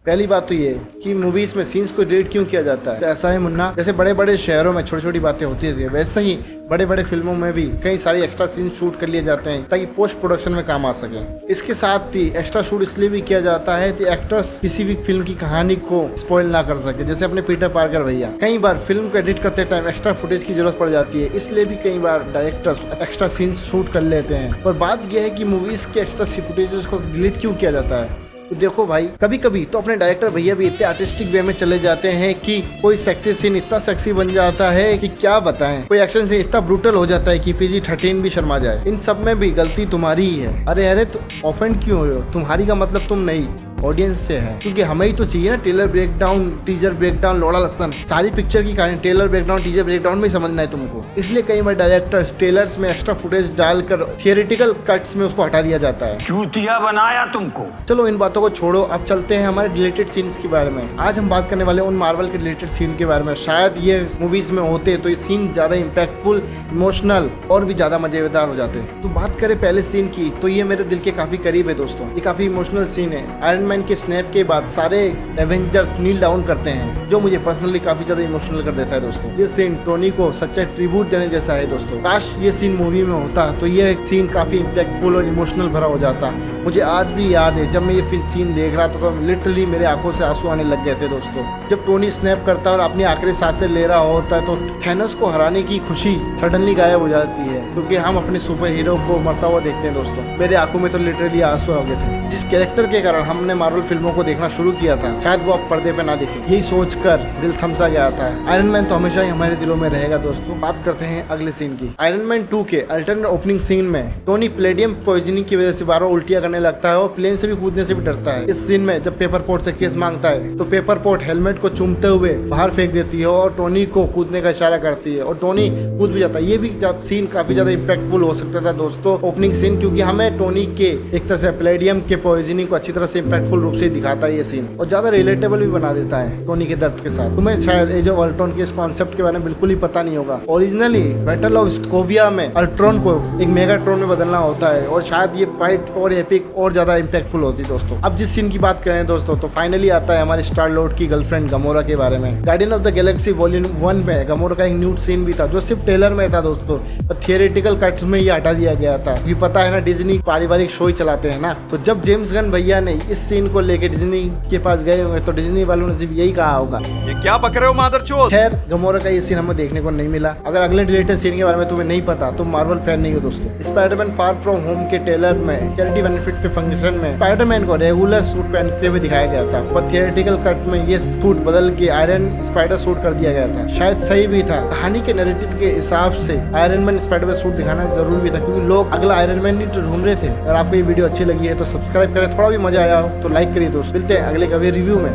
पहली बात तो ये कि मूवीज में सीन्स को डिलीट क्यों किया जाता है। तो ऐसा है मुन्ना, जैसे बड़े बड़े शहरों में छोटी छोटी बातें होती है, वैसे ही बड़े बड़े फिल्मों में भी कई सारे एक्स्ट्रा सीन शूट कर लिए जाते हैं ताकि पोस्ट प्रोडक्शन में काम आ सके। इसके साथ ही एक्स्ट्रा शूट इसलिए भी किया जाता है कि एक्टर्स किसी भी फिल्म की कहानी को स्पॉइल ना कर सके। जैसे अपने पीटर पार्कर भैया, कई बार फिल्म को एडिट करते टाइम एक्स्ट्रा फुटेज की जरूरत पड़ जाती है, इसलिए भी कई बार डायरेक्टर्स एक्स्ट्रा सीन शूट कर लेते हैं। और बात यह है कि मूवीज के एक्स्ट्रा फुटेजेस को डिलीट क्यों किया जाता है। तो देखो भाई, कभी कभी तो अपने डायरेक्टर भैया भी इतने आर्टिस्टिक वे में चले जाते हैं कि कोई सेक्सी सीन इतना सेक्सी बन जाता है कि क्या बताएं। कोई एक्शन सीन इतना ब्रूटल हो जाता है कि PG-13 भी शर्मा जाए। इन सब में भी गलती तुम्हारी ही है। अरे तो ऑफेंड क्यों हो रहे हो? तुम्हारी का मतलब तुम नहीं, ऑडियंस से है, क्योंकि हमें ही तो चाहिए ना टेलर ब्रेकडाउन, टीजर ब्रेकडाउन, लोड़ा लसन, सारी पिक्चर की कहानी टेलर ब्रेकडाउन, टीजर ब्रेकडाउन में समझना है तुमको। इसलिए कई बार डायरेक्टर्स ट्रेलर्स में एक्स्ट्रा फुटेज डालकर थियोरेटिकल कट्स में उसको हटा दिया जाता है। चूतिया बनाया तुमको। चलो इन बातों को छोड़ो, अब चलते हैं हमारे डिलीटेड सीन्स के बारे में। आज हम बात करने वाले उन मार्वल के डिलीटेड सीन के बारे में। शायद ये मूवीज में होते तो ये सीन ज्यादा इम्पैक्टफुल, इमोशनल और भी ज्यादा मजेदार हो जाते। तो बात करें पहले सीन की, तो ये मेरे दिल के काफी करीब है दोस्तों। ये काफी इमोशनल सीन है। आयरन मैन के स्नैप के बाद सारे एवेंजर्स नील डाउन करते हैं, जो मुझे पर्सनली काफी ज्यादा इमोशनल कर देता है दोस्तों। ये सीन टोनी को सच्चा ट्रिब्यूट देने जैसा है दोस्तों। काश ये सीन मूवी में होता तो ये सीन काफी इम्पैक्टफुल और इमोशनल भरा हो जाता। मुझे आज भी याद है जब मैं ये सीन देख रहा था तो लिटरली मेरे आंखों से आंसू आने लग गए थे दोस्तों। जब टोनी स्नैप करता है और अपनी आखिरी सांसें ले रहा होता है तो थैनोस को हराने की खुशी सडनली गायब हो जाती है, क्योंकि हम अपने सुपर हीरो को मरता हुआ देखते हैं दोस्तों। मेरे आंखों में तो लिटरली आंसू आ गए थे। जिस कैरेक्टर के कारण हमने मार्वल फिल्मों को देखना शुरू किया था, शायद वो अब पर्दे पे ना दिखे, यही सोचकर दिल थमसा गया था। आयरन मैन तो हमेशा ही हमारे दिलों में रहेगा दोस्तों। बात करते हैं अगले सीन की। आयरन मैन 2 के अल्टरनेट ओपनिंग सीन में टोनी प्लेडियम पॉइजनिंग की वजह से बार उल्टियां करने लगता है और प्लेन से भी कूदने से भी डरता है। इस सीन में जब पेपर पोर्ट से केस मांगता है तो पेपर पोर्ट हेलमेट को चूमते हुए बाहर फेंक देती है और टोनी को कूदने का इशारा करती है और टोनी कूद भी जाता है। ये भी सीन काफी ज्यादा इम्पैक्टफुल हो सकता था दोस्तों, ओपनिंग सीन, क्योंकि हमें टोनी के एक तरह से प्लेडियम के पॉइजनिंग को अच्छी तरह से इम्पैक्टफुल रूप से दिखाता है ये सीन, और ज्यादा रिलेटेबल भी बना देता है टोनी के दर्द के साथ। तुम्हें शायद एज ऑफ अल्ट्रॉन के इस कॉन्सेप्ट के बारे में बिल्कुल ही पता नहीं होगा। ओरिजिनली बैटल ऑफ स्कोविया में अल्ट्रॉन को एक मेगाट्रॉन में बदलना होता है और शायद ये फाइट और एपिक और ज्यादा इम्पैक्टफुल होती है दोस्तों। अब जिस सीन की बात करें दोस्तों, तो फाइनली आता है हमारे स्टार लॉर्ड की गर्लफ्रेंड गमोरा के बारे में। Guardian of the Galaxy volume 1 में गमोरा का एक न्यूड सीन भी था जो सिर्फ ट्रेलर में था दोस्तों, और थियोरेटिकल कट्स में ये हटा दिया गया था। ये पता है ना, डिज्नी पारिवारिक शो ही चलाते हैं ना, तो जब जेम्स गन भैया ने इस सीन को लेके डिज्नी के पास गए होंगे तो डिज्नी वालों ने सिर्फ यही कहा होगा, ये क्या बक रहे हो मादरचोद। खैर गमोरा का ये सीन हमें देखने को नहीं मिला। अगर अगले रिलेटेड सीन के बारे में तुम्हें नहीं पता तो मार्वल फैन नहीं हो दोस्तों। स्पाइडरमैन फार फ्रॉम होम के ट्रेलर में चैरिटी बेनिफिट के फंक्शन में स्पाइडरमैन को रेगुलर सूट पहनते हुए दिखाया गया था, पर थियोरेटिकल कट में ये सूट बदल के आयरन स्पाइडर सूट कर दिया गया था। शायद सही भी था, कहानी के नैरेटिव के हिसाब से आयरन मैन स्पाइडरमैन सूट दिखाना जरूरी भी था, क्योंकि लोग अगला आयरन मैन ही ढूंढ रहे थे। अगर आपको ये वीडियो अच्छी लगी है तो सब्सक्राइब करें, थोड़ा भी मजा आया हो तो लाइक करिए दोस्तों। मिलते हैं अगले कभी रिव्यू में।